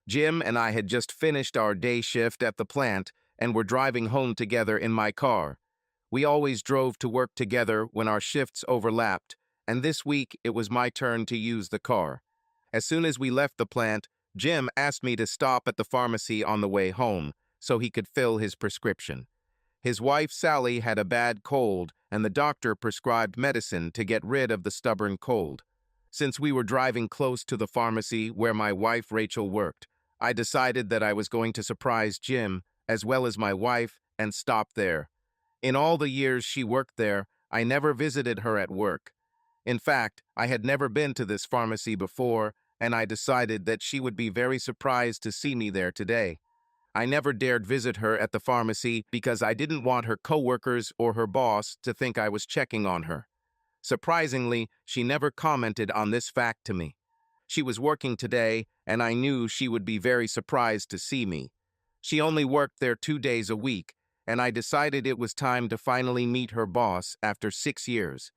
Jim and I had just finished our day shift at the plant and were driving home together in my car. We always drove to work together when our shifts overlapped, and this week it was my turn to use the car. As soon as we left the plant, Jim asked me to stop at the pharmacy on the way home so he could fill his prescription. His wife Sally had a bad cold, and the doctor prescribed medicine to get rid of the stubborn cold. Since we were driving close to the pharmacy where my wife Rachel worked, I decided that I was going to surprise Jim, as well as my wife, and stop there. In all the years she worked there, I never visited her at work. In fact, I had never been to this pharmacy before, and I decided that she would be very surprised to see me there today. I never dared visit her at the pharmacy because I didn't want her coworkers or her boss to think I was checking on her. Surprisingly, she never commented on this fact to me. She was working today, and I knew she would be very surprised to see me. She only worked there 2 days a week, and I decided it was time to finally meet her boss after 6 years.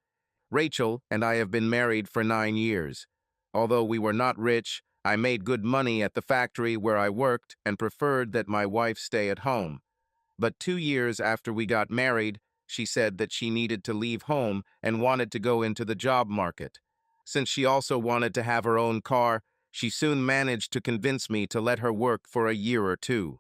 Rachel and I have been married for 9 years. Although we were not rich, I made good money at the factory where I worked and preferred that my wife stay at home. But 2 years after we got married, she said that she needed to leave home and wanted to go into the job market. Since she also wanted to have her own car, she soon managed to convince me to let her work for a year or two,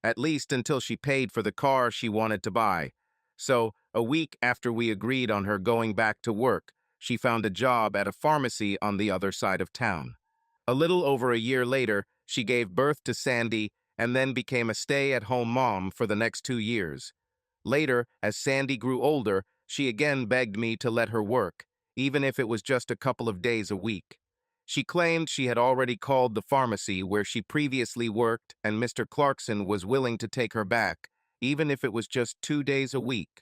at least until she paid for the car she wanted to buy. So, a week after we agreed on her going back to work, she found a job at a pharmacy on the other side of town. A little over a year later, she gave birth to Sandy and then became a stay-at-home mom for the next 2 years. Later, as Sandy grew older, she again begged me to let her work, even if it was just a couple of days a week. She claimed she had already called the pharmacy where she previously worked and Mr. Clarkson was willing to take her back, even if it was just 2 days a week.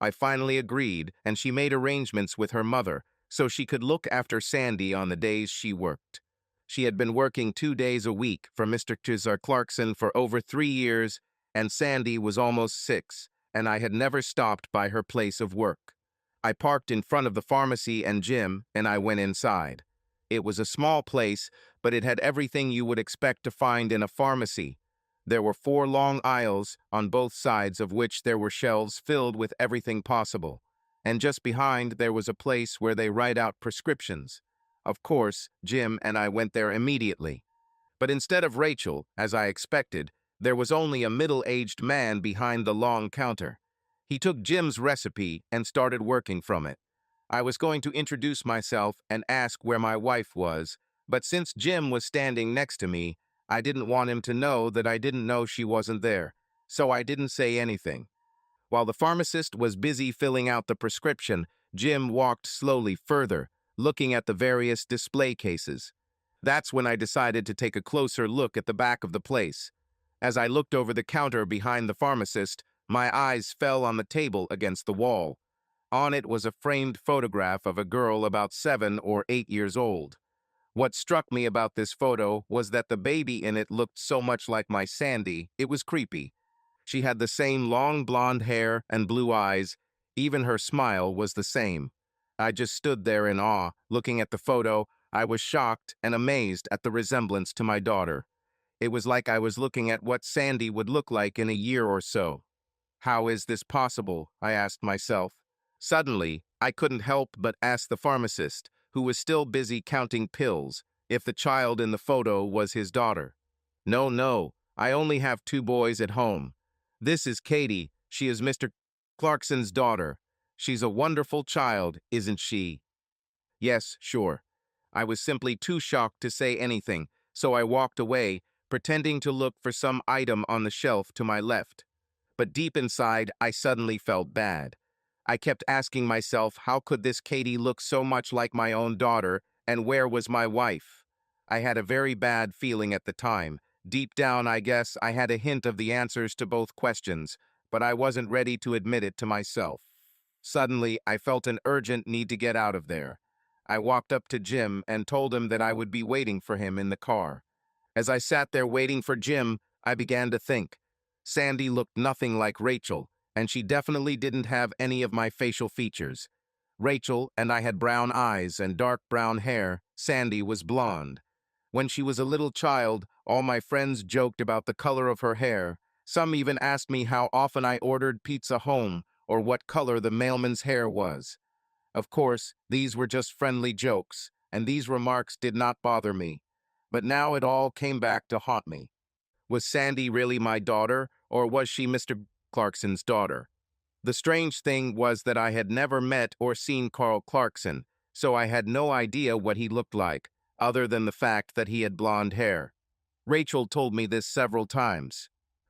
I finally agreed, and she made arrangements with her mother so she could look after Sandy on the days she worked. She had been working 2 days a week for Mr. Clarkson for over 3 years, and Sandy was almost 6, and I had never stopped by her place of work. I parked in front of the pharmacy and Jim, and I went inside. It was a small place, but it had everything you would expect to find in a pharmacy. There were 4 long aisles, on both sides of which there were shelves filled with everything possible. And just behind there was a place where they write out prescriptions. Of course, Jim and I went there immediately. But instead of Rachel, as I expected, there was only a middle-aged man behind the long counter. He took Jim's recipe and started working from it. I was going to introduce myself and ask where my wife was, but since Jim was standing next to me, I didn't want him to know that I didn't know she wasn't there, so I didn't say anything. While the pharmacist was busy filling out the prescription, Jim walked slowly further, looking at the various display cases. That's when I decided to take a closer look at the back of the place. As I looked over the counter behind the pharmacist, my eyes fell on the table against the wall. On it was a framed photograph of a girl about 7 or 8 years old. What struck me about this photo was that the baby in it looked so much like my Sandy, it was creepy. She had the same long blonde hair and blue eyes. Even her smile was the same. I just stood there in awe, looking at the photo. I was shocked and amazed at the resemblance to my daughter. It was like I was looking at what Sandy would look like in a year or so. How is this possible? I asked myself. Suddenly, I couldn't help but ask the pharmacist, who was still busy counting pills, if the child in the photo was his daughter. No, I only have 2 boys at home. This is Katie. She is Mr. Clarkson's daughter. She's a wonderful child, isn't she? Yes, sure. I was simply too shocked to say anything, so I walked away, pretending to look for some item on the shelf to my left. But deep inside, I suddenly felt bad. I kept asking myself, how could this Katie look so much like my own daughter, and where was my wife? I had a very bad feeling at the time. Deep down, I guess, I had a hint of the answers to both questions, but I wasn't ready to admit it to myself. Suddenly, I felt an urgent need to get out of there. I walked up to Jim and told him that I would be waiting for him in the car. As I sat there waiting for Jim, I began to think. Sandy looked nothing like Rachel, and she definitely didn't have any of my facial features. Rachel and I had brown eyes and dark brown hair. Sandy was blonde. When she was a little child, All my friends joked about the color of her hair. Some even asked me how often I ordered pizza home or what color the mailman's hair was. Of course, these were just friendly jokes, and these remarks did not bother me. But now it all came back to haunt me. Was Sandy really my daughter, or was she Mr. Clarkson's daughter? The strange thing was that I had never met or seen Carl Clarkson, so I had no idea what he looked like, other than the fact that he had blonde hair. Rachel told me this several times.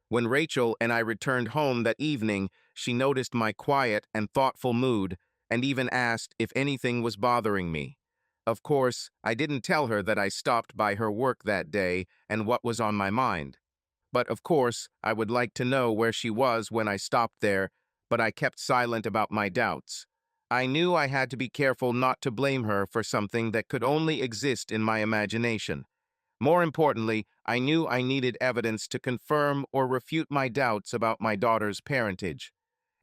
When Rachel and I returned home that evening, she noticed my quiet and thoughtful mood and even asked if anything was bothering me. Of course, I didn't tell her that I stopped by her work that day and what was on my mind. But of course, I would like to know where she was when I stopped there, but I kept silent about my doubts. I knew I had to be careful not to blame her for something that could only exist in my imagination. More importantly, I knew I needed evidence to confirm or refute my doubts about my daughter's parentage.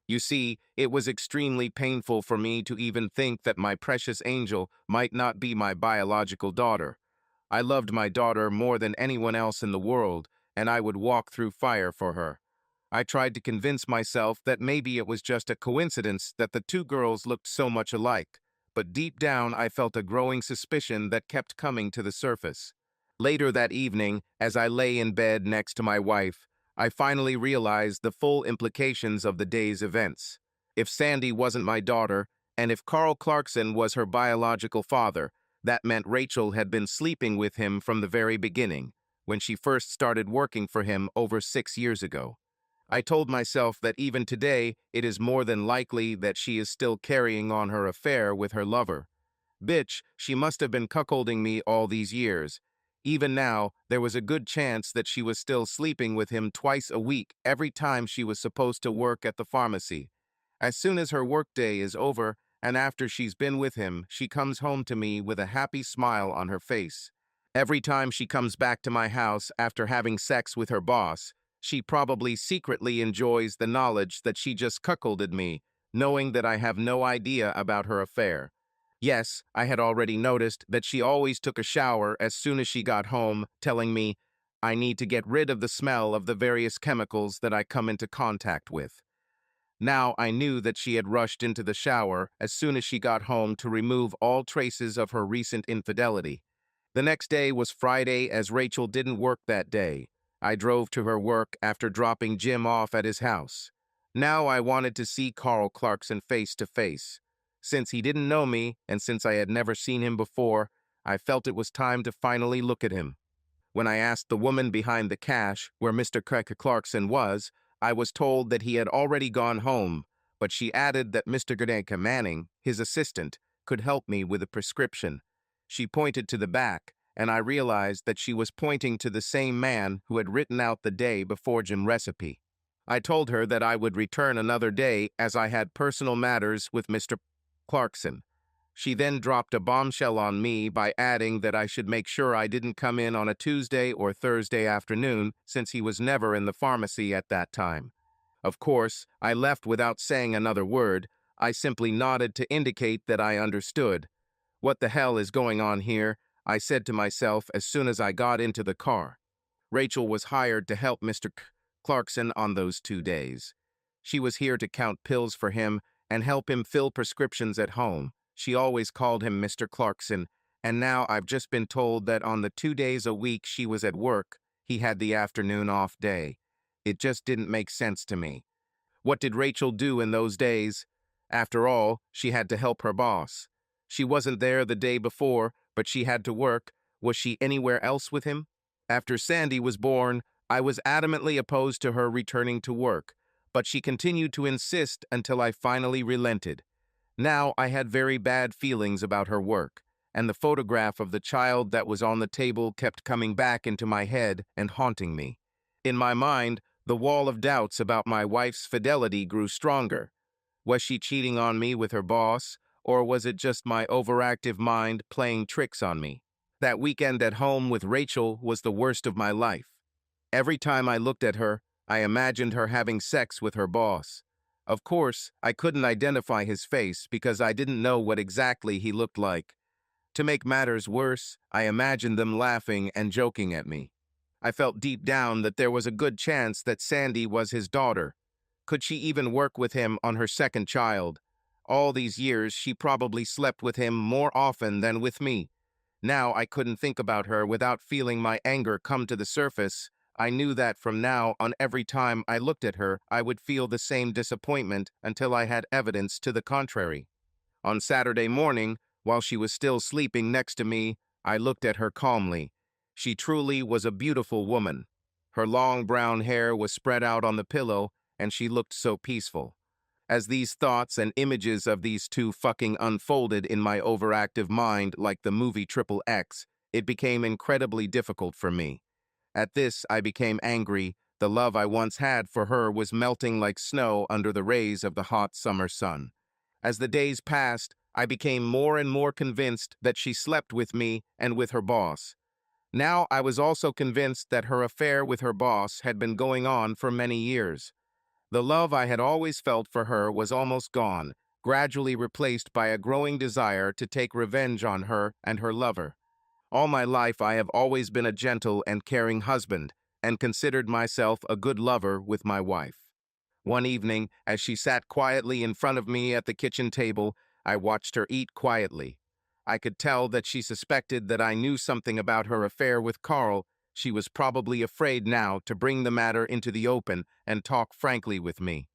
You see, it was extremely painful for me to even think that my precious angel might not be my biological daughter. I loved my daughter more than anyone else in the world, and I would walk through fire for her. I tried to convince myself that maybe it was just a coincidence that the two girls looked so much alike, but deep down I felt a growing suspicion that kept coming to the surface. Later that evening, as I lay in bed next to my wife, I finally realized the full implications of the day's events. If Sandy wasn't my daughter, and if Carl Clarkson was her biological father, that meant Rachel had been sleeping with him from the very beginning, when she first started working for him over 6 years ago. I told myself that even today, it is more than likely that she is still carrying on her affair with her lover. Bitch, she must have been cuckolding me all these years. Even now, there was a good chance that she was still sleeping with him twice a week every time she was supposed to work at the pharmacy. As soon as her workday is over, and after she's been with him, she comes home to me with a happy smile on her face. Every time she comes back to my house after having sex with her boss, she probably secretly enjoys the knowledge that she just cuckolded me, knowing that I have no idea about her affair. Yes, I had already noticed that she always took a shower as soon as she got home, telling me, I need to get rid of the smell of the various chemicals that I come into contact with. Now I knew that she had rushed into the shower as soon as she got home to remove all traces of her recent infidelity. The next day was Friday, as Rachel didn't work that day. I drove to her work after dropping Jim off at his house. Now I wanted to see Carl Clarkson face to face. Since he didn't know me, and since I had never seen him before, I felt it was time to finally look at him. When I asked the woman behind the cash where Mr. Clarkson was, I was told that he had already gone home, but she added that Mr. Manning, his assistant, could help me with a prescription. She pointed to the back, and I realized that she was pointing to the same man who had written out the day before Jim recipe. I told her that I would return another day as I had personal matters with Mr. Clarkson. She then dropped a bombshell on me by adding that I should make sure I didn't come in on a Tuesday or Thursday afternoon, since he was never in the pharmacy at that time. Of course, I left without saying another word. I simply nodded to indicate that I understood. What the hell is going on here? I said to myself as soon as I got into the car. Rachel was hired to help Mr. Clarkson on those 2 days. She was here to count pills for him and help him fill prescriptions at home. She always called him Mr. Clarkson, and now I've just been told that on the 2 days a week she was at work, he had the afternoon off day. It just didn't make sense to me. What did Rachel do in those days? After all, she had to help her boss. She wasn't there the day before, but she had to work. Was she anywhere else with him? After Sandy was born, I was adamantly opposed to her returning to work, but she continued to insist until I finally relented. Now I had very bad feelings about her work, and the photograph of the child that was on the table kept coming back into my head and haunting me. In my mind, the wall of doubts about my wife's fidelity grew stronger. Was she cheating on me with her boss, or was it just my overactive mind playing tricks on me? That weekend at home with Rachel was the worst of my life. Every time I looked at her, I imagined her having sex with her boss. Of course, I couldn't identify his face because I didn't know what exactly he looked like. To make matters worse, I imagined them laughing and joking at me. I felt deep down that there was a good chance that Sandy was his daughter. Could she even work with him on her second child? All these years, she probably slept with him more often than with me. Now I couldn't think about her without feeling my anger come to the surface. I knew that from now on, every time I looked at her, I would feel the same disappointment until I had evidence to the contrary. On Saturday morning, while she was still sleeping next to me, I looked at her calmly. She truly was a beautiful woman. Her long brown hair was spread out on the pillow, and she looked so peaceful. As these thoughts and images of these two fucking unfolded in my overactive mind like the movie Triple X, it became incredibly difficult for me. At this, I became angry. The love I once had for her was melting like snow under the rays of the hot summer sun. As the days passed, I became more and more convinced that she slept with me and with her boss. Now I was also convinced that her affair with her boss had been going on for many years. The love I had always felt for her was almost gone, gradually replaced by a growing desire to take revenge on her and her lover. All my life I have always been a gentle and caring husband, and considered myself a good lover with my wife. One evening, as she sat quietly in front of me at the kitchen table, I watched her eat quietly. I could tell that she suspected that I knew something about her affair with Carl. She was probably afraid now to bring the matter into the open and talk frankly with me.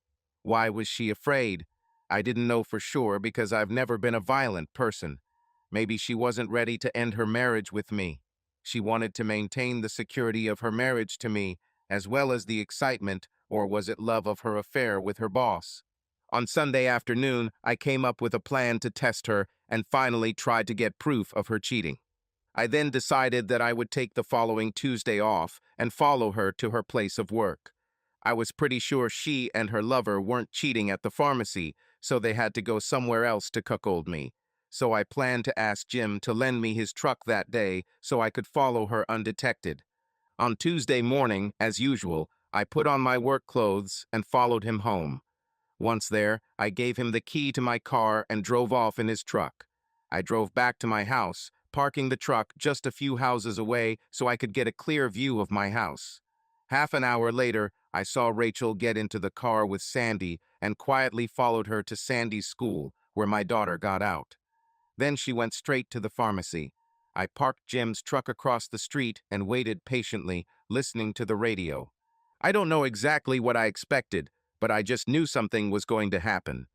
Why was she afraid? I didn't know for sure because I've never been a violent person. Maybe she wasn't ready to end her marriage with me. She wanted to maintain the security of her marriage to me, as well as the excitement, or was it love of her affair with her boss? On Sunday afternoon, I came up with a plan to test her and finally tried to get proof of her cheating. I then decided that I would take the following Tuesday off and follow her to her place of work. I was pretty sure she and her lover weren't cheating at the pharmacy, so they had to go somewhere else to cuckold me. So I planned to ask Jim to lend me his truck that day so I could follow her undetected. On Tuesday morning, as usual, I put on my work clothes and followed him home. Once there, I gave him the key to my car and drove off in his truck. I drove back to my house, parking the truck just a few houses away so I could get a clear view of my house. Half an hour later, I saw Rachel get into the car with Sandy and quietly followed her to Sandy's school, where my daughter got out. Then she went straight to the pharmacy. I parked Jim's truck across the street and waited patiently, listening to the radio. I don't know exactly what I expected, but I just knew something was going to happen.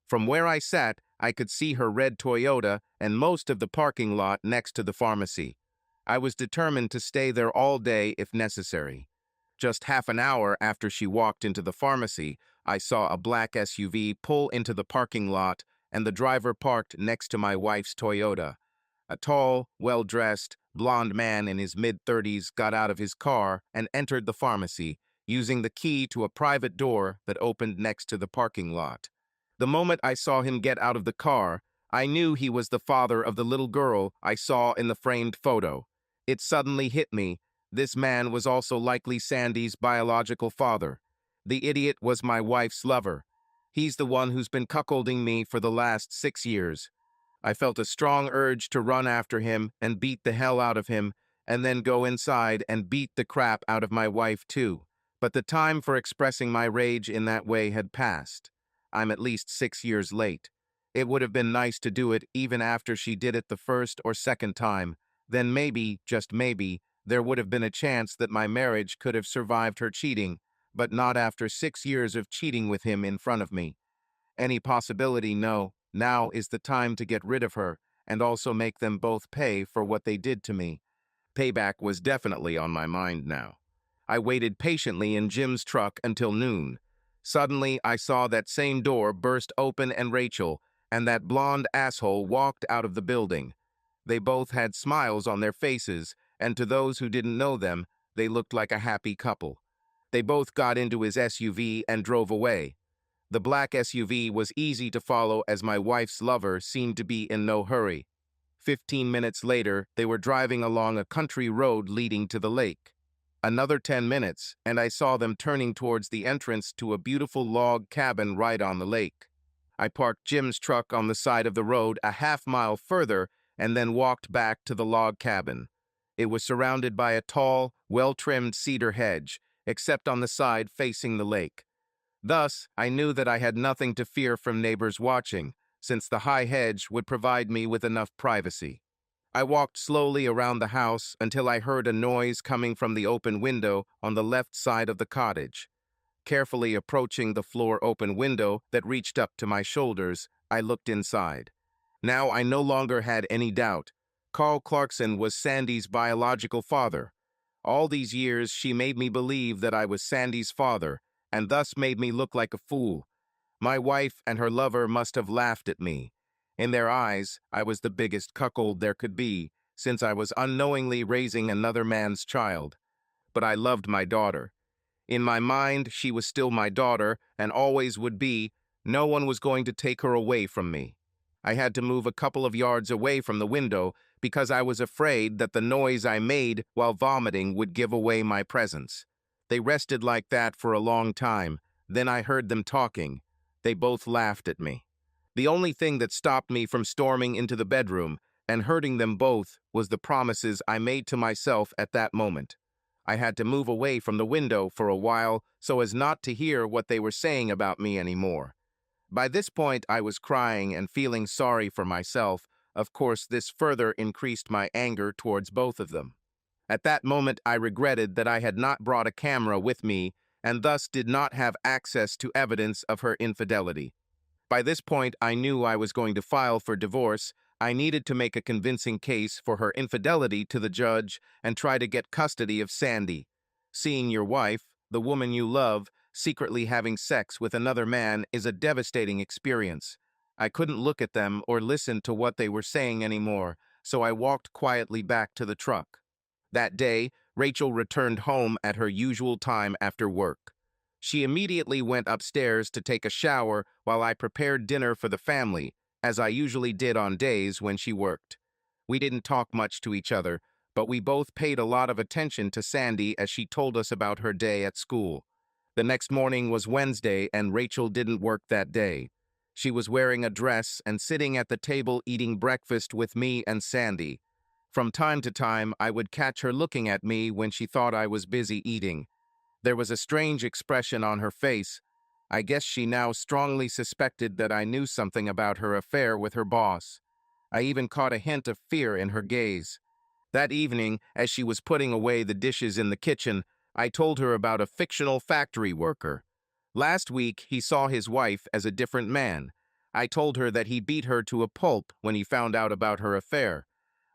From where I sat, I could see her red Toyota and most of the parking lot next to the pharmacy. I was determined to stay there all day if necessary. Just half an hour after she walked into the pharmacy, I saw a black SUV pull into the parking lot and the driver parked next to my wife's Toyota. A tall, well-dressed, blond man in his mid-30s got out of his car and entered the pharmacy, using the key to a private door that opened next to the parking lot. The moment I saw him get out of the car, I knew he was the father of the little girl I saw in the framed photo. It suddenly hit me. This man was also likely Sandy's biological father. The idiot was my wife's lover. He's the one who's been cuckolding me for the last 6 years. I felt a strong urge to run after him and beat the hell out of him, and then go inside and beat the crap out of my wife too. But the time for expressing my rage in that way had passed. I'm at least 6 years late. It would have been nice to do it even after she did it the first or second time. Then maybe, just maybe, there would have been a chance that my marriage could have survived her cheating, but not after 6 years of cheating with him in front of me. Any possibility, no. Now is the time to get rid of her, and also make them both pay for what they did to me. Payback was definitely on my mind now. I waited patiently in Jim's truck until noon. Suddenly, I saw that same door burst open and Rachel and that blonde asshole walked out of the building. They both had smiles on their faces, and to those who didn't know them, they looked like a happy couple. They both got into his SUV and drove away. The black SUV was easy to follow as my wife's lover seemed to be in no hurry. 15 minutes later, they were driving along a country road leading to the lake. Another 10 minutes, and I saw them turning towards the entrance to a beautiful log cabin right on the lake. I parked Jim's truck on the side of the road a half-mile further and then walked back to the log cabin. It was surrounded by a tall, well-trimmed cedar hedge, except on the side facing the lake. Thus, I knew that I had nothing to fear from neighbors watching, since the high hedge would provide me with enough privacy. I walked slowly around the house until I heard a noise coming from the open window on the left side of the cottage. Carefully approaching the floor-open window that reached up to my shoulders, I looked inside. Now I no longer had any doubt. Carl Clarkson was Sandy's biological father. All these years, she made me believe that I was Sandy's father, and thus made me look like a fool. My wife and her lover must have laughed at me. In their eyes, I was the biggest cuckold there could be, since I was unknowingly raising another man's child. But I loved my daughter. In my mind, she was still my daughter, and always would be. No one was going to take her away from me. I had to move a couple of yards away from the window because I was afraid that the noise I made while vomiting would give away my presence. They rested like that for a long time. Then I heard them talking. They both laughed at me. The only thing that stopped me from storming into the bedroom and hurting them both was the promises I made to myself at that moment. I had to move away from the window for a while so as not to hear what they were saying about me anymore. By this point, I was crying and feeling sorry for myself. Of course, this further increased my anger towards both of them. At that moment, I regretted that I had not brought a camera with me and thus did not have access to evidence of her infidelity. By this point, I knew I was going to file for divorce. I needed to make a convincing case for her infidelity to the judge and try to get custody of Sandy. Seeing your wife, the woman you love, secretly having sex with another man is a devastating experience. I couldn't look at them or listen to what they were saying anymore, so I walked quietly back to the truck. That day, Rachel returned home at her usual time after work. She immediately went upstairs to take a shower while I prepared dinner for the family, as I usually did on days when she worked. We didn't talk much to each other, but we both paid a lot of attention to Sandy as she told us about her day at school. The next morning was Wednesday, and Rachel didn't work that day. She was wearing a dress and sitting at the table eating breakfast with me and Sandy. From time to time, I would catch her looking at me when she thought I was busy eating. There was a strange expression on her face. I guess she now strongly suspected that I knew something about her affair with her boss. I even caught a hint of fear in her gaze. That evening, as she was putting away the dishes in the kitchen, I told her about a fictional factory worker. Last week, he saw his wife as a different man. I told her that he beat her to a pulp when he found out about her affair.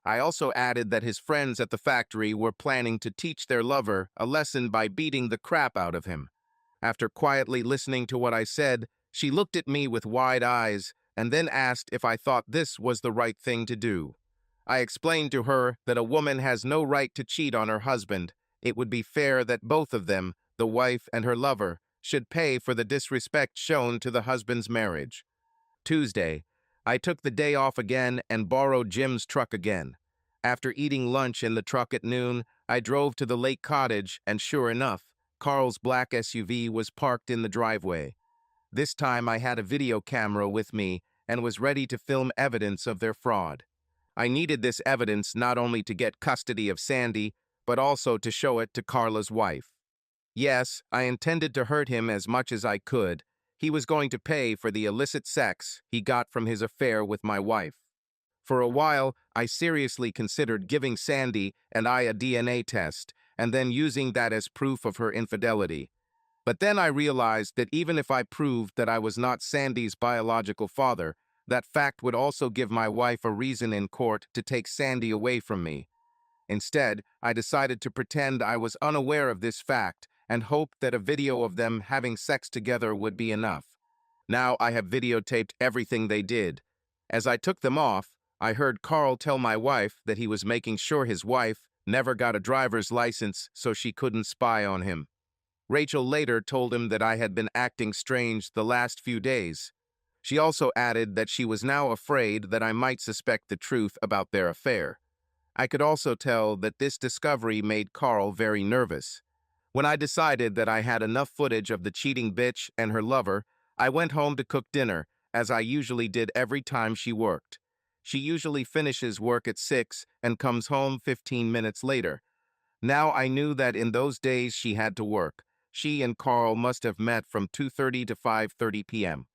I also added that his friends at the factory were planning to teach their lover a lesson by beating the crap out of him. After quietly listening to what I said, she looked at me with wide eyes and then asked if I thought this was the right thing to do. I explained to her that a woman has no right to cheat on her husband. It would be fair that both of them, the wife and her lover, should pay for the disrespect shown to the husband's marriage. Tuesday, I took the day off again and borrowed Jim's truck again. After eating lunch in the truck at noon, I drove to the lake cottage, and sure enough, Carl's black SUV was parked in the driveway. This time I had a video camera with me and was ready to film evidence of their fraud. I needed this evidence not only to get custody of Sandy, but also to show it to Carla's wife. Yes, I intended to hurt him as much as I could. He was going to pay for the illicit sex he got from his affair with my wife. For a while, I seriously considered giving Sandy and I a DNA test, and then using that as proof of her infidelity. But then I realized that even if I proved that I was not Sandy's biological father, that fact would also give my wife a reason in court to take Sandy away from me. Instead, I decided to pretend I was unaware of this fact and hoped that a video of them having sex together would be enough. Now I have videotaped everything they did. As I took them off, I heard Carl tell my wife that he was making sure his wife never got a driver's license so she couldn't spy on him. Rachel later told him that I had been acting strange the last few days. She also added that she was now afraid that I might suspect the truth about their affair. I could also tell that this discovery made Carl very nervous. When I decided that I had enough footage of the cheating bitch and her lover, I went home to cook dinner, as I usually did every time she worked. She usually finishes work at 6 and comes home 15 minutes later. Now I knew that in those days she had to work. She and Carl must have met from 2:30 to 5:30 p.m.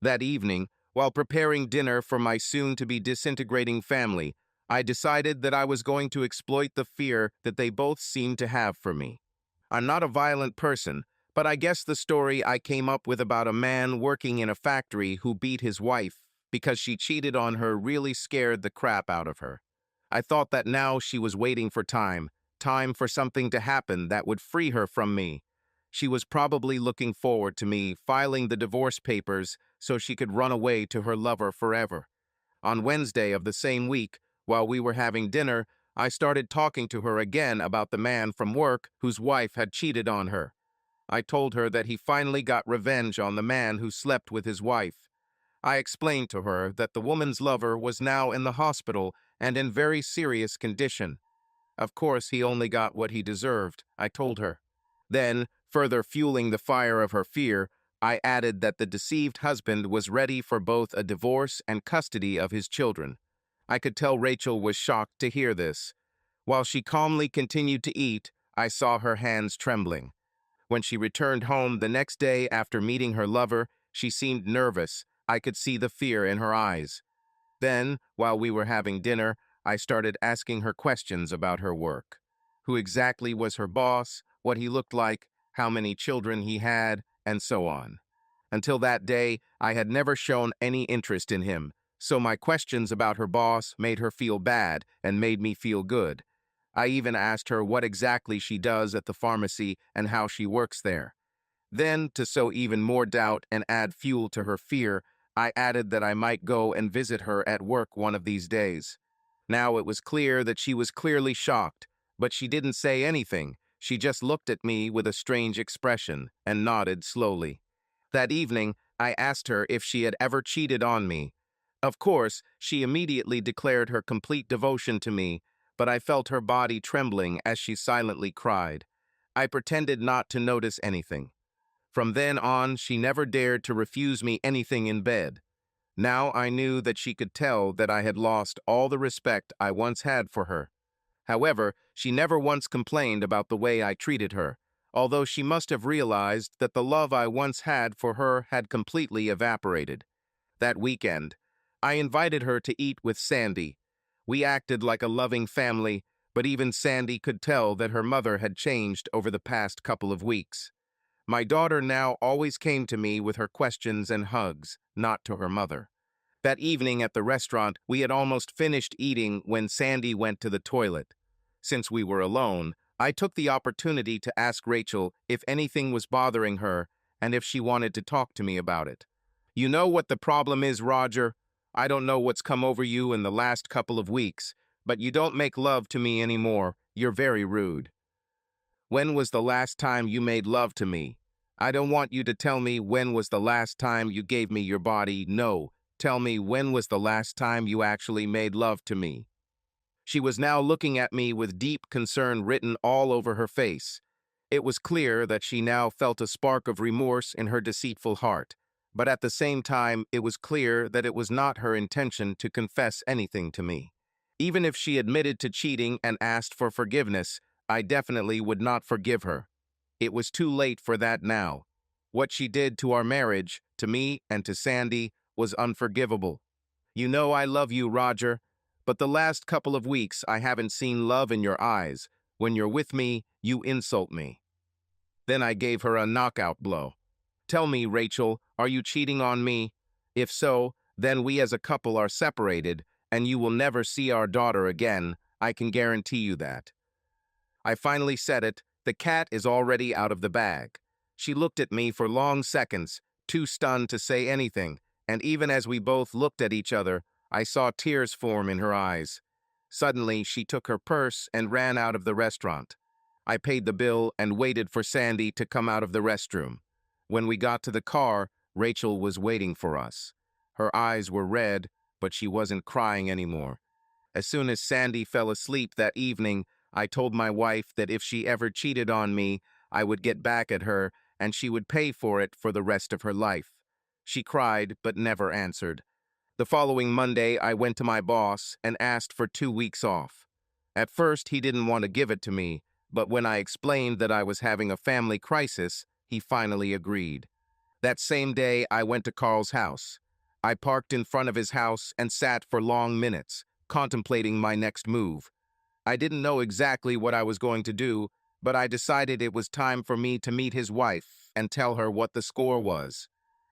That evening, while preparing dinner for my soon-to-be disintegrating family, I decided that I was going to exploit the fear that they both seemed to have for me. I'm not a violent person, but I guess the story I came up with about a man working in a factory who beat his wife because she cheated on her really scared the crap out of her. I thought that now she was waiting for time for something to happen that would free her from me. She was probably looking forward to me filing the divorce papers so she could run away to her lover forever. On Wednesday of the same week, while we were having dinner, I started talking to her again about the man from work whose wife had cheated on her. I told her that he finally got revenge on the man who slept with his wife. I explained to her that the woman's lover was now in the hospital and in very serious condition. Of course, he only got what he deserved, I told her. Then, further fueling the fire of her fear, I added that the deceived husband was ready for both a divorce and custody of his children. I could tell Rachel was shocked to hear this. While she calmly continued to eat, I saw her hands trembling. When she returned home the next day after meeting her lover, she seemed nervous. I could see the fear in her eyes. Then, while we were having dinner, I started asking her questions about her work. Who exactly was her boss, what he looked like, how many children he had, and so on. Until that day, I had never shown any interest in him, so my questions about her boss made her feel bad and made me feel good. I even asked her what exactly she does at the pharmacy and how she works there. Then, to sow even more doubt and add fuel to her fear, I added that I might go and visit her at work one of these days. Now it was clear that she was clearly shocked, but she didn't say anything. She just looked at me with a strange expression and nodded slowly. That evening, I asked her if she had ever cheated on me. Of course, she immediately declared her complete devotion to me, but I felt her body trembling as she silently cried. I pretended not to notice anything. From then on, she never dared to refuse me anything in bed. Now I knew that she could tell that I had lost all the respect I once had for her. However, she never once complained about the way I treated her, although she must have realized that the love I once had for her had completely evaporated. That weekend, I invited her to eat with Sandy. We acted like a loving family, but even Sandy could tell that her mother had changed over the past couple of weeks. My daughter now always came to me with her questions and hugs, not to her mother. That evening at the restaurant, we had almost finished eating when Sandy went to the toilet. Since we were alone, I took the opportunity to ask Rachel if anything was bothering her and if she wanted to talk to me about it. You know what the problem is, Roger? I don't know what's come over you in the last couple of weeks, but you don't make love to me anymore. You're very rude. When was the last time you made love to me? I don't want you to tell me when was the last time you gave me your body. No, tell me when was the last time you actually made love to me. She was now looking at me with deep concern written all over her face. It was clear that she now felt a spark of remorse in her deceitful heart, but at the same time it was clear that it was not her intention to confess anything to me. Even if she admitted to cheating and asked for forgiveness, I definitely would not forgive her. It was too late for that now. What she did to our marriage, to me and to Sandy, was unforgivable. You know I love you, Roger, but the last couple of weeks I haven't seen love in your eyes. When you're with me, you insult me. Then I gave her a knockout blow. Tell me, Rachel, are you cheating on me? If so, then we as a couple are separated, and you will never see our daughter again. I can guarantee you that. I finally said it. The cat is already out of the bag. She looked at me for long seconds, too stunned to say anything, and even as we both looked at each other, I saw tears form in her eyes. Suddenly, she took her purse and ran out of the restaurant. I paid the bill and waited for Sandy to come out of the restroom. When we got to the car, Rachel was waiting for us. Her eyes were red, but she wasn't crying anymore. As soon as Sandy fell asleep that evening, I told my wife that if she ever cheated on me, I would get back at her and she would pay for it for the rest of her life. She cried but never answered. The following Monday, I went to my boss and asked for 2 weeks off. At first, he didn't want to give it to me, but when I explained that I was having a family crisis, he finally agreed. That same day, I went to Carl's house. I parked in front of his house and sat for long minutes, contemplating my next move. I didn't know exactly what I was going to do, but I decided it was time for me to meet his wife and tell her what the score was.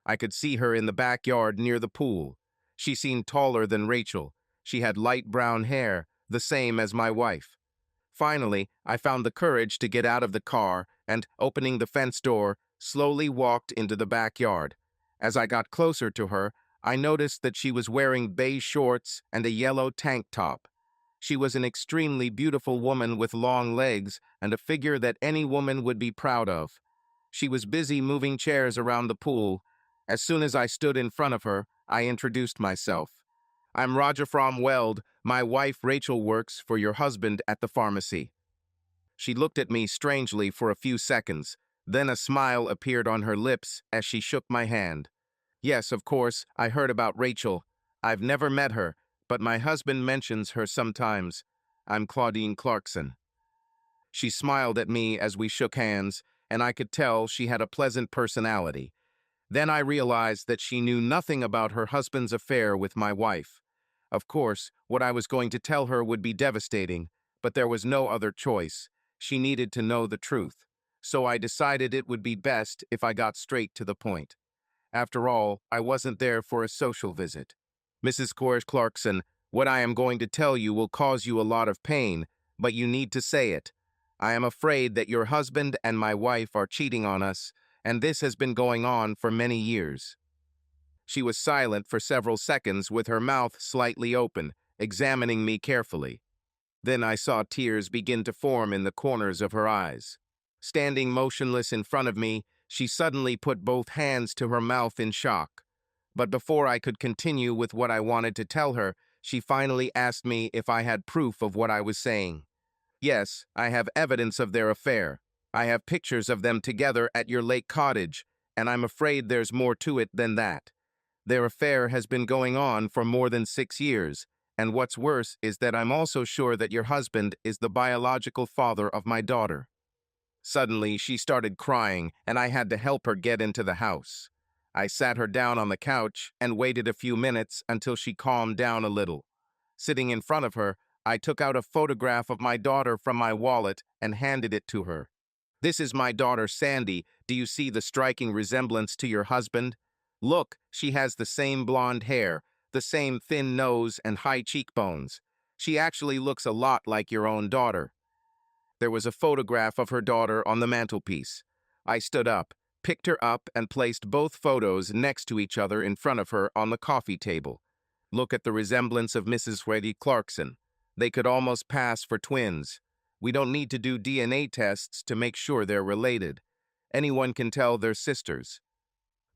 I could see her in the backyard near the pool. She seemed taller than Rachel. She had light brown hair, the same as my wife. Finally, I found the courage to get out of the car and, opening the fence door, slowly walked into the backyard. As I got closer to her, I noticed that she was wearing beige shorts and a yellow tank top. She was an extremely beautiful woman with long legs and a figure that any woman would be proud of. She was busy moving chairs around the pool. As soon as I stood in front of her, I introduced myself. "I'm Roger from Weld. My wife Rachel works for your husband at the pharmacy." She looked at me strangely for a few seconds. Then a smile appeared on her lips as she shook my hand. "Yes, of course, I heard about Rachel. I've never met her, but my husband mentions her sometimes. I'm Claudine Clarkson." She smiled at me as we shook hands, and I could tell she had a pleasant personality. Then I realized that she knew nothing about her husband's affair with my wife. Of course, what I was going to tell her would be devastating, but there was no other choice. She needed to know the truth. So I decided it would be best if I got straight to the point. After all, I wasn't there for a social visit. "Mrs. Clarkson, what I am going to tell you will cause you a lot of pain, but you need to say it. I am afraid that your husband and my wife are cheating on us, and this has been going on for many years." She was silent for several seconds with her mouth slightly open, examining me carefully. Then I saw tears begin to form in the corners of her eyes. Standing motionless in front of me, she suddenly put both hands to her mouth in shock. But before I could continue with what I wanted to tell her, she finally asked me if I had proof of what I was saying. "Yes, I have evidence of their affair. I have pictures of them together at your lake cottage, and I'm afraid there's more to it than that. Their affair has been going on for more than 6 years, and what's worse is that I'm also sure that your husband is the biological father of my daughter." Suddenly, she started crying, and I had to help her get into the house. I sat her down on the couch and waited a few minutes until she calmed down a little. Sitting in front of her, I took out a photograph of my daughter from my wallet and handed it to her. "This is my daughter, Sandy. Do you see the striking resemblance to your husband? Look, she has the same blonde hair, the same thin nose and high cheekbones. She actually looks a lot like your own daughter." There was a photograph of her daughter on the mantelpiece. I stood up, picked her up, and placed both photos next to each other in front of her on the coffee table. "Look at the resemblance of Mrs. Reddy Clarkson. They could almost pass for twins. We don't need to do DNA tests to make sure they're related. Anyone can tell they're sisters."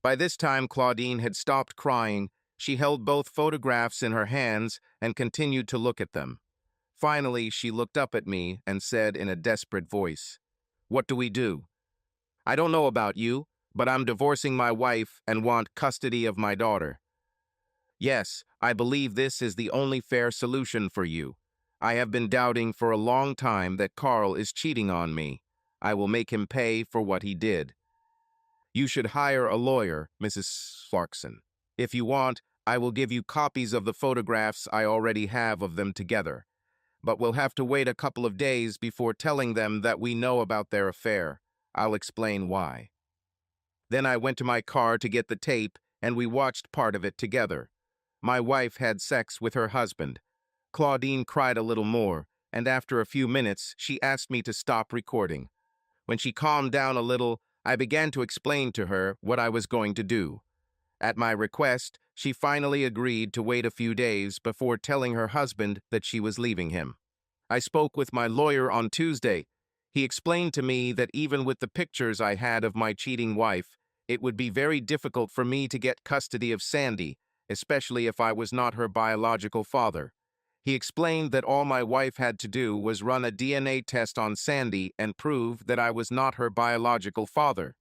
By this time, Claudine had stopped crying. She held both photographs in her hands and continued to look at them. Finally, she looked up at me and said in a desperate voice, "What do we do? I don't know about you, but I'm divorcing my wife and want custody of my daughter. Yes, I believe this is the only fair solution for you. I have been doubting for a long time that Carl is cheating on me. I will make him pay for what he did. You should hire a lawyer, Mrs. Clarkson. If you want, I will give you copies of the photographs. I already have of them together. But we'll have to wait a couple of days before telling them that we know about their affair. I'll explain why." Then I went to my car to get the tape, and we watched part of it together. My wife had sex with her husband. Claudine cried a little more, and after a few minutes, she asked me to stop recording. When she calmed down a little, I began to explain to her what I was going to do. At my request, she finally agreed to wait a few days before telling her husband that she was leaving him. I spoke with my lawyer on Tuesday. He explained to me that even with the pictures I had of my cheating wife, it would be very difficult for me to get custody of Sandy, especially if I was not her biological father. He explained that all my wife had to do was run a DNA test on Sandy and prove that I was not her biological father.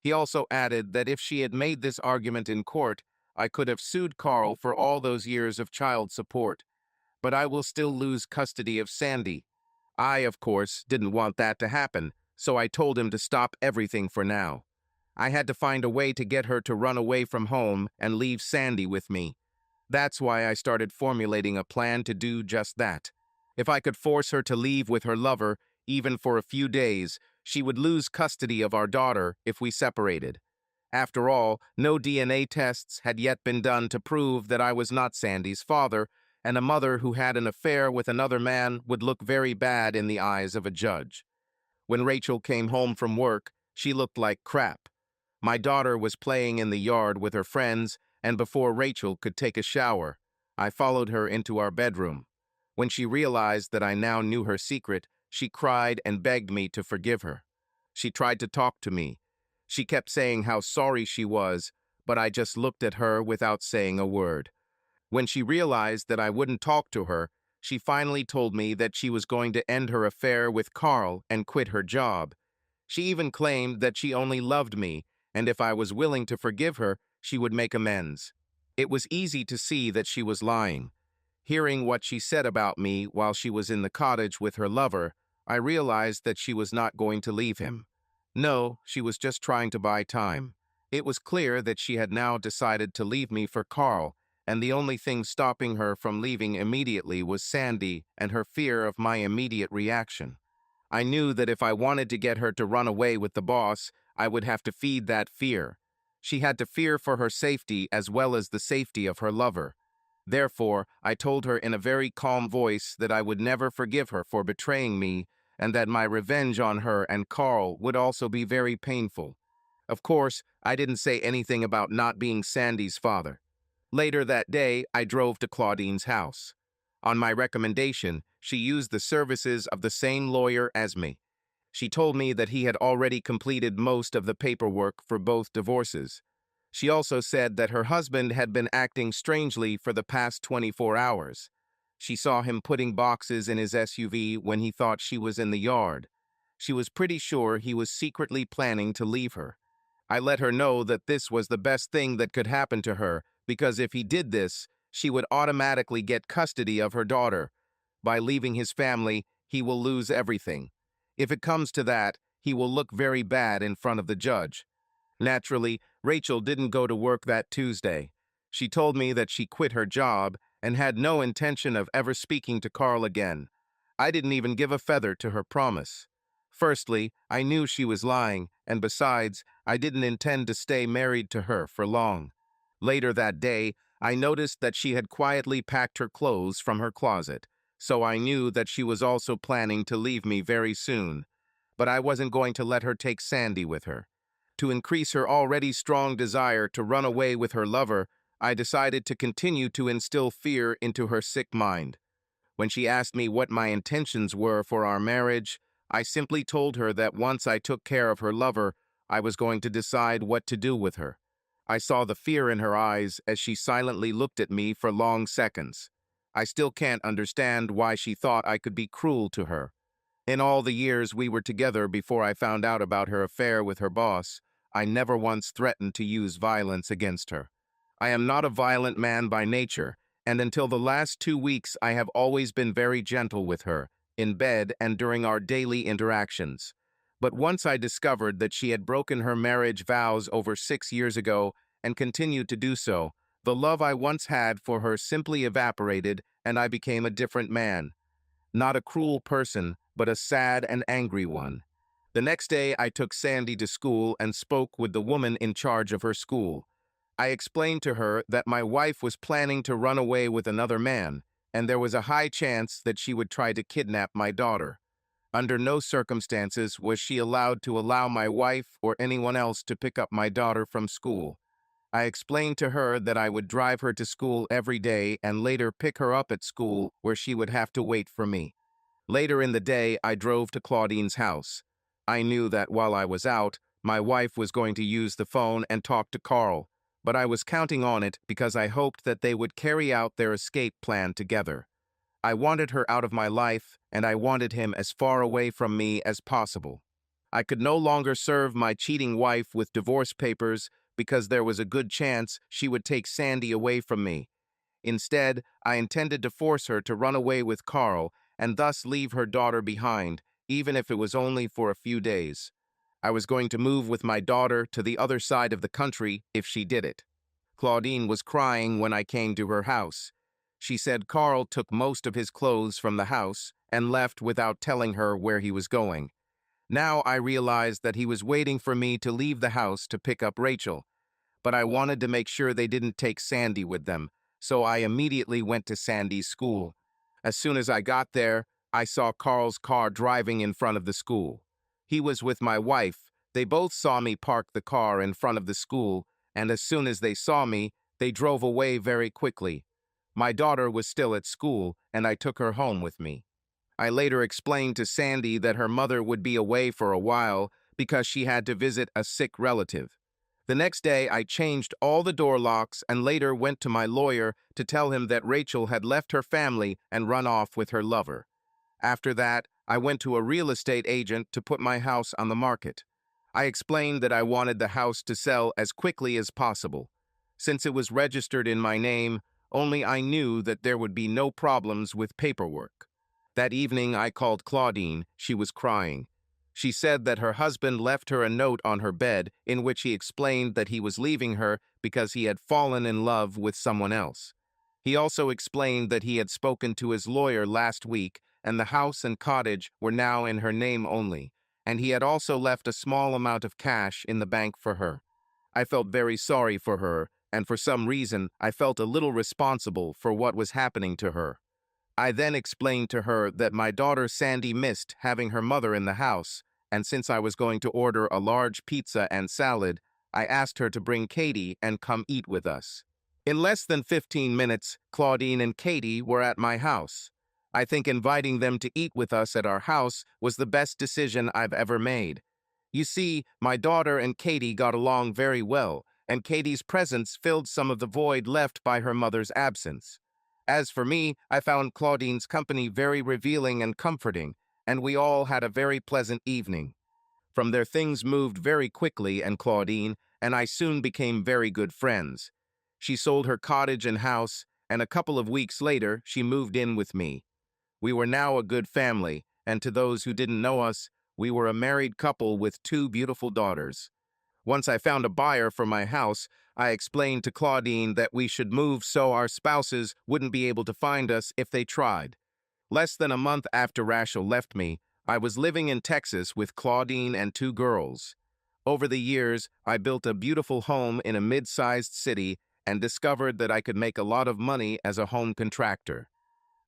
He also added that if she had made this argument in court, I could have sued Carl for all those years of child support, but I will still lose custody of Sandy. I, of course, didn't want that to happen, so I told him to stop everything for now. I had to find a way to get her to run away from home and leave Sandy with me. That's why I started formulating a plan to do just that. If I could force her to leave with her lover, even for a few days, she would lose custody of our daughter if we separated. After all, no DNA tests had yet been done to prove that I was not Sandy's father, and a mother who had an affair with another man would look very bad in the eyes of a judge. When Rachel came home from work, she looked like crap. My daughter was playing in the yard with her friends, and before Rachel could take a shower, I followed her into our bedroom. When she realized that I now knew her secret, she cried and begged me to forgive her. She tried to talk to me. She kept saying how sorry she was, but I just looked at her without saying a word. When she realized that I wouldn't talk to her, she finally told me that she was going to end her affair with Carl and quit her job. She even claimed that she only loved me, and if I was willing to forgive her, she would make amends. It was easy to see that she was lying. Hearing what she said about me while she was in the cottage with her lover, I realized that she was not going to leave him. No, she was just trying to buy time. It was clear that she had now decided to leave me for Carl, and the only thing stopping her from leaving immediately was Sandy and her fear of my immediate reaction. I knew that if I wanted to get her to run away with the boss, I would have to feed that fear. She had to fear for her safety as well as the safety of her lover. Therefore, I told her in a very calm voice that I would never forgive her for betraying me and that my revenge on her and Carl would also be very painful. Of course, I didn't say anything about not being Sandy's father. Later that day, I drove to Claudine's house. On my recommendation, she used the services of the same lawyer as me. She told me that he had already completed most of the paperwork for both divorces. She also said that her husband had been acting strangely for the past 24 hours. She saw him putting boxes in his SUV when he thought she was in the yard. She was pretty sure he was secretly planning to leave her. I let her know that this was the best thing that could happen to her, because if he did this, she would automatically get custody of her daughter. By leaving his family, he will lose everything. If it comes to that, he will look very bad in front of the judge. Naturally, Rachel didn't go to work that Tuesday. She told me that she quit her job and had no intention of ever speaking to Carl again. I didn't even give a feather to her promise. Firstly, I knew she was lying, and besides, I didn't intend to stay married to her for long. Later that day, I noticed that she had quietly packed her clothes from her closet, so I knew that she was also planning to leave me very soon. But I wasn't going to let her take Sandy with her. To increase her already strong desire to run away with her lover, I decided to continue to instill fear into her sick mind. When she asked me what my intentions were for our marriage, I simply told her that once I took care of her lover, I was going to decide what to do with her. I saw the fear in her eyes as she silently looked at me for long seconds. I still can't understand why she thought I could be cruel to her. In all the years we were together before I found out about her affair with her boss, I never once threatened to use violence against her. I am not a violent man by nature, and until the last 2 weeks I have always been very gentle with her, in bed and during our daily interactions. But once I discovered that she had broken her marriage vows over 6 years ago and continued to do so, the love I once had for her simply evaporated and I became a different man. Not a cruel person, but a sad and angry one. The next day, I took Sandy to school and spoke with the woman in charge of her school. I explained to her that my wife was planning to run away with another man, and there was a high chance that she would try to kidnap my daughter. Under no circumstances was she allowed to allow my wife or anyone else to pick up my daughter from school. I explained to her that I would drive her to school every day and later pick her up at school where she would have to wait for me. Later in the day, I drove to Claudine's house. I knew that while I was out, my wife was going to use the phone and talk to Carl, but I was counting on it because I hoped that they would carry out their escape plan together. I wanted her out of my life, and I wanted him as far away from me as possible. I could no longer serve my cheating wife with divorce papers because there was a good chance she would take Sandy away from me. Instead, I intended to force her to run away with Carl and thus leave her daughter behind, even if it was only for a few days. I was going to move with my daughter to the other side of the country if she did it. Claudine was crying when I came to her house. She said Carl took most of his clothes from the house and left without telling her where he was going. Now I realized that he was waiting for me to leave the house to pick up Rachel, but I wanted to make sure they didn't take Sandy with them, so I immediately went to Sandy's school. As soon as I got there, I saw Carl's car driving in front of the school. He was with my wife. They both saw me park the car in front of the school, and as soon as they saw me, they drove away very quickly. My daughter was still at school, and I took her home with me. I later explained to Sandy that her mother would be away for a while because she had to visit a sick relative. The next day, I changed all the door locks and later went to my lawyer to tell him that Rachel had left her family and run off with her lover. After that, I went to a real estate agent to put my house on the market. I explained that I wanted the house to sell as quickly as possible. Since it was registered in my name, only I knew that there would be no problems with paperwork. That evening, I called Claudine. She was crying. She said that her husband left her a note on her bed in which he explained that he was leaving her because he had fallen in love with someone else. He also explained that he had spoken to his lawyer last week and the house and cottage were now in her name only, and he had also left a small amount of cash in the bank for her. I felt very sorry for her, and for some reason, I felt a little responsible for what was happening to her. I then explained to her that my daughter Sandy missed having her mother in the house, and since I was going to order a large pizza and salad, I asked her to bring Katie and come eat with us. In less than 15 minutes, Claudine and Katie were at my house. I think inviting them to eat with us at our house was the best decision I've ever made. You see, my daughter and Katie got along very well, and Katie's presence filled some of the void left by her mother's absence. As for me, I found Claudine's company very revealing and comforting, and we all had a very pleasant evening. From there, things moved very quickly, and Claudine and I soon became very good friends. She sold her cottage and house, and a couple of weeks later, she moved in with me. We were now a good family, and to those who didn't know us, we were a married couple with 2 beautiful daughters. Once I found a buyer for my house, I explained to Claudine that we should move so our spouses wouldn't be able to find us if they tried. Less than a month after Rachel left me, I was living in Texas with Claudine and 2 girls. Over the years, I built a beautiful home in a mid-sized city and discovered that I could make a lot of money as a home contractor.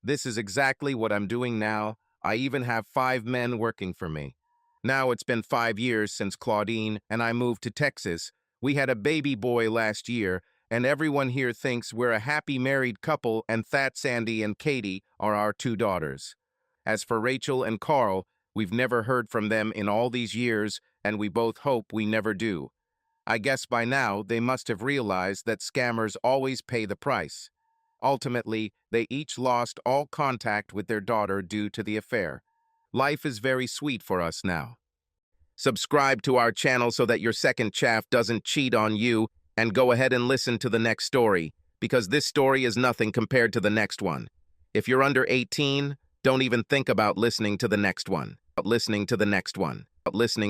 This is exactly what I'm doing now. I even have 5 men working for me. Now it's been 5 years since Claudine and I moved to Texas. We had a baby boy last year, and everyone here thinks we're a happy married couple, and that Sandy and Katie are our 2 daughters. As for Rachel and Carl, we've never heard from them in all these years, and we both hope we never do. I guess by now they must have realized that scammers always pay the price. Ultimately, they each lost all contact with their daughter due to the affair. Life is very sweet for us now. Subscribe to our channel so that your second chaff doesn't cheat on you, and go ahead and listen to the next story, because this story is nothing compared to the next one. If you're under 18, don't even think about listening to the next one. Listening to the next one. Listening